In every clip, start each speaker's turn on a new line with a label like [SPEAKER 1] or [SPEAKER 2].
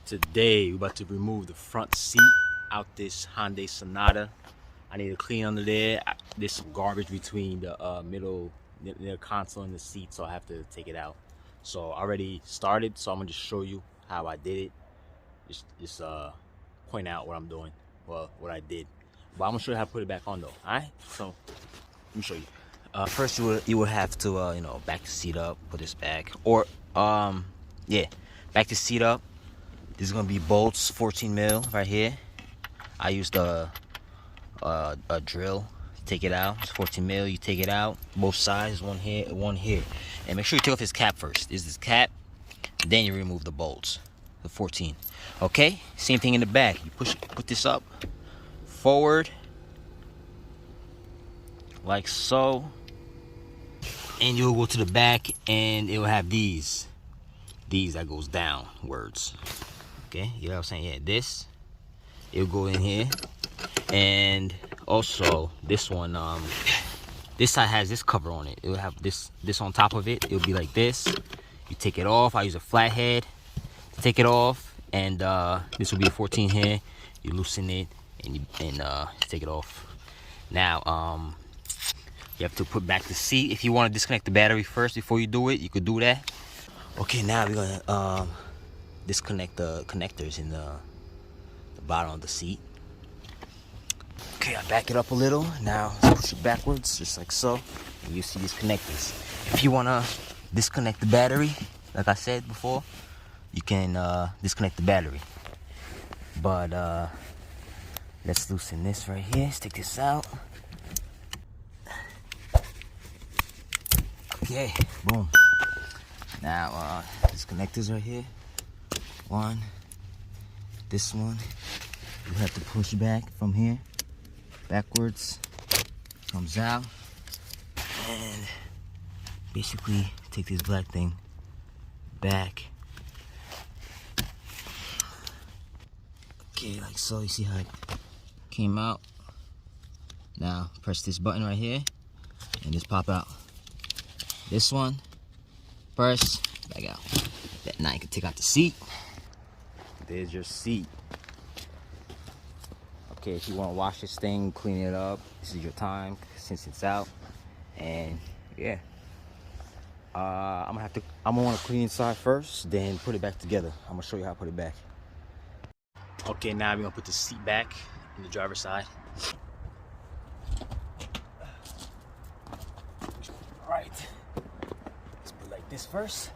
[SPEAKER 1] Today we're about to remove the front seat out this Hyundai Sonata. I need to clean under there. There's some garbage between the middle, the console and the seat, so I have to take it out. So I already started, so I'm gonna just show you how I did it. Just point out what I'm doing, well, what I did. But I'm gonna show you how to put it back on though. All right, so let me show you. First you will have to you know, back the seat up, put this back, or yeah, back the seat up. This is gonna be bolts, 14 mil right here. I used a drill to take it out. It's 14 mil. You take it out, both sides, one here, one here, and make sure you take off this cap first. This is this cap, then you remove the bolts, the 14. Okay, same thing in the back. You put this up, forward, like so, and you'll go to the back, and it will have these that goes downwards. Okay, you know what I'm saying? Yeah, this, it'll go in here. And also this one, this side has this cover on it. It will have this on top of it. It'll be like this. You take it off. I use a flathead to take it off, and this will be a 14 here. You loosen it and you take it off. Now you have to put back the seat. If you want to disconnect the battery first before you do it, you could do that. Okay, now we're gonna disconnect the connectors in the bottom of the seat. Okay, I back it up a little. Now let's push it backwards, just like so. And you see these connectors. If you wanna disconnect the battery, like I said before, you can disconnect the battery. But let's loosen this right here. Let's take this out. Okay, boom. Now these connectors right here. One, this one. You have to push back from here, backwards, comes out, and basically take this black thing back. Okay, like so. You see how it came out? Now press this button right here and just pop out. This one, press, back out. Now you can take out the seat. There's your seat. Okay, if you want to wash this thing, clean it up, this is your time since it's out. And yeah, I'm gonna want to clean inside first, then put it back together. I'm gonna show you how to put it back. Okay, now we're gonna put the seat back in the driver's side. All right, let's put it like this first,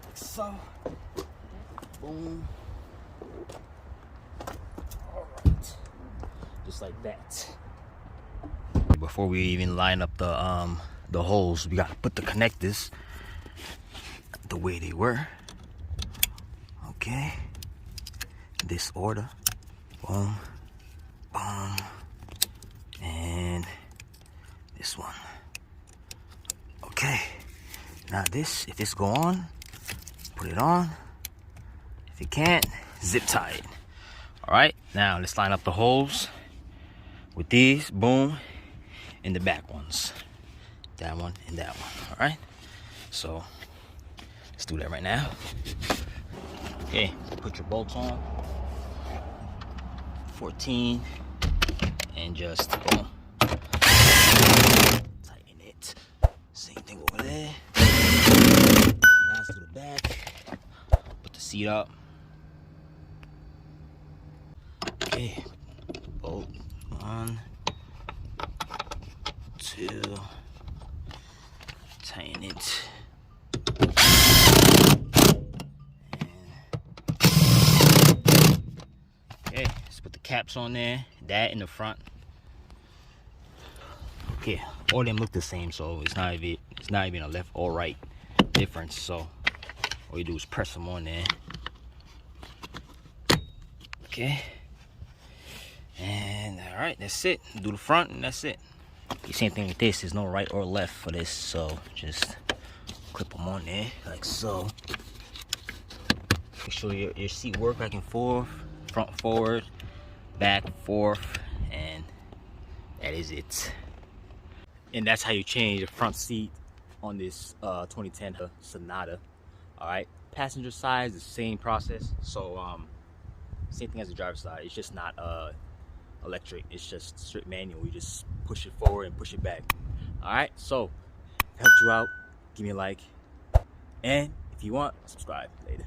[SPEAKER 1] like so. Boom. Just like that. Before we even line up the holes, we gotta put the connectors the way they were. Okay, this order. Boom, boom, and this one. Okay, now this, if this go on, put it on. If you can't, zip tie it. All right, now let's line up the holes with these, boom, and the back ones, that one and that one. All right, so let's do that right now. Okay, put your bolts on, 14, and just boom, tighten it. Same thing over there. Now let's do the back. Put the seat up. Okay, bolt 1, 2, tighten it, okay, let's put the caps on there, that in the front. Okay, all of them look the same, so it's not even a left or right difference. So all you do is press them on there. Okay. And all right, that's it. Do the front and that's it. The same thing with this. There's no right or left for this, so just clip them on there like so. Make sure your seat work back and forth, front forward, back forth, and that is it. And that's how you change the front seat on this 2010 Sonata. All right, passenger side is the same process. So Same thing as the driver's side. It's just not electric. It's just straight manual. You just push it forward and push it back. All right. So, if it helped you out, give me a like, and if you want, subscribe later.